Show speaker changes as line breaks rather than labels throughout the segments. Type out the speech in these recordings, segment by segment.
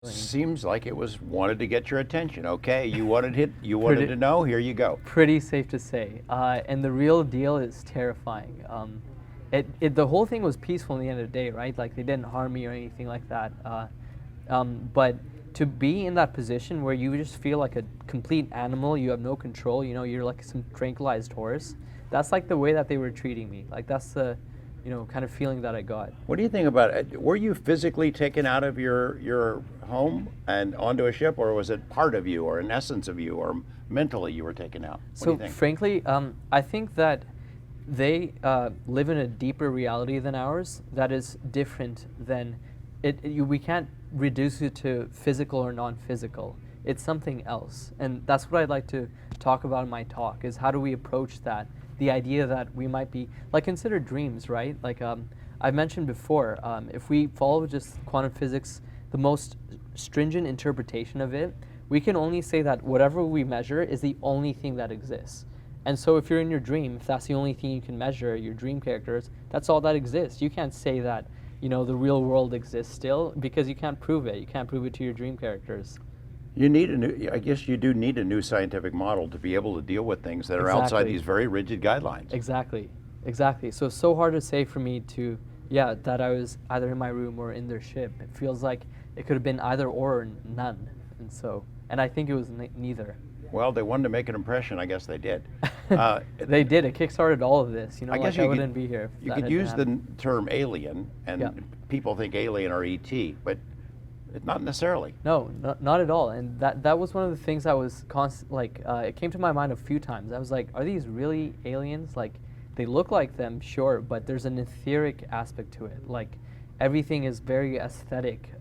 Seems like it was wanted to get your attention. Okay, you wanted it. You wanted to know. Here you go.
Pretty safe to say. And the real deal is terrifying. The whole thing was peaceful in the end of the day, right? Like they didn't harm me or anything like that. But to be in that position where you just feel like a complete animal, you have no control. You know, you're like some tranquilized horse. That's like the way that they were treating me. Like that's the, kind of feeling that I got.
What do you think about it? Were you physically taken out of your home and onto a ship, or was it part of you, or an essence of you, or mentally you were taken out? What do you think?
Frankly, I think that they live in a deeper reality than ours that is different than we can't reduce it to physical or non-physical. It's something else, and that's what I'd like to talk about in my talk, is how do we approach that, the idea that we might be, like, consider dreams, right? Like I've mentioned before, if we follow just quantum physics, the most stringent interpretation of it, we can only say that whatever we measure is the only thing that exists. And so if you're in your dream, if that's the only thing you can measure, your dream characters, that's all that exists. You can't say that, the real world exists still, because you can't prove it. You can't prove it to your dream characters.
I guess you do need a new scientific model to be able to deal with things that are outside these very rigid guidelines.
Exactly. So it's so hard to say for me that I was either in my room or in their ship. It feels like it could have been either or none. And I think it was neither.
Well, they wanted to make an impression. I guess they did.
They did. It kickstarted all of this.
I guess
I wouldn't be here.
You could use the term alien, and people think alien or ET, but not necessarily.
No, not at all. And that was one of the things that was it came to my mind a few times. I was like, are these really aliens? Like, they look like them, sure, but there's an etheric aspect to it. Like, everything is very aesthetic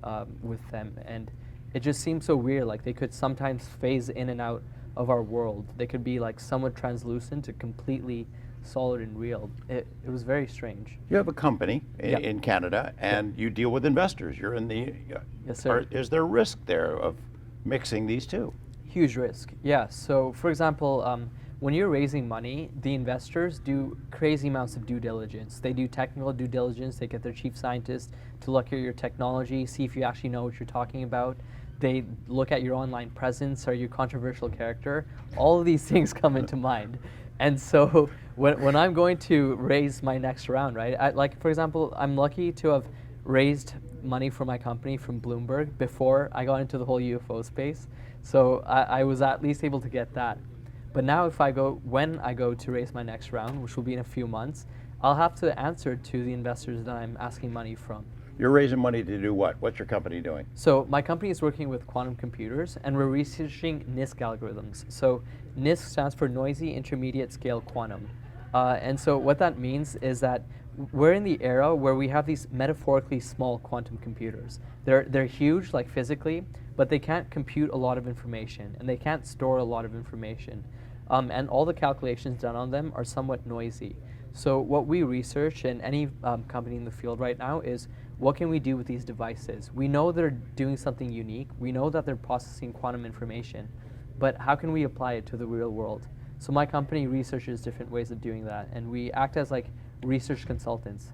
with them, and it just seems so weird. Like, they could sometimes phase in and out of our world. They could be like somewhat translucent to completely solid and real. It was very strange.
You have a company in Canada, and you deal with investors. You're in the
yes, sir.
Is there risk there of mixing these two?
Huge risk. Yeah. So, for example, when you're raising money, the investors do crazy amounts of due diligence. They do technical due diligence. They get their chief scientist to look at your technology, see if you actually know what you're talking about. They look at your online presence, are you a controversial character? All of these things come into mind. And so when I'm going to raise my next round, right, like, for example, I'm lucky to have raised money for my company from Bloomberg before I got into the whole UFO space. So I was at least able to get that. But now when I go to raise my next round, which will be in a few months, I'll have to answer to the investors that I'm asking money from.
You're raising money to do what? What's your company doing?
So my company is working with quantum computers, and we're researching NISQ algorithms. So NISQ stands for Noisy Intermediate Scale Quantum. And so what that means is that we're in the era where we have these metaphorically small quantum computers. They're huge, like physically, but they can't compute a lot of information, and they can't store a lot of information. And all the calculations done on them are somewhat noisy. So what we research, and any company in the field right now, is what can we do with these devices? We know they're doing something unique. We know that they're processing quantum information, but how can we apply it to the real world? So my company researches different ways of doing that, and we act as like research consultants.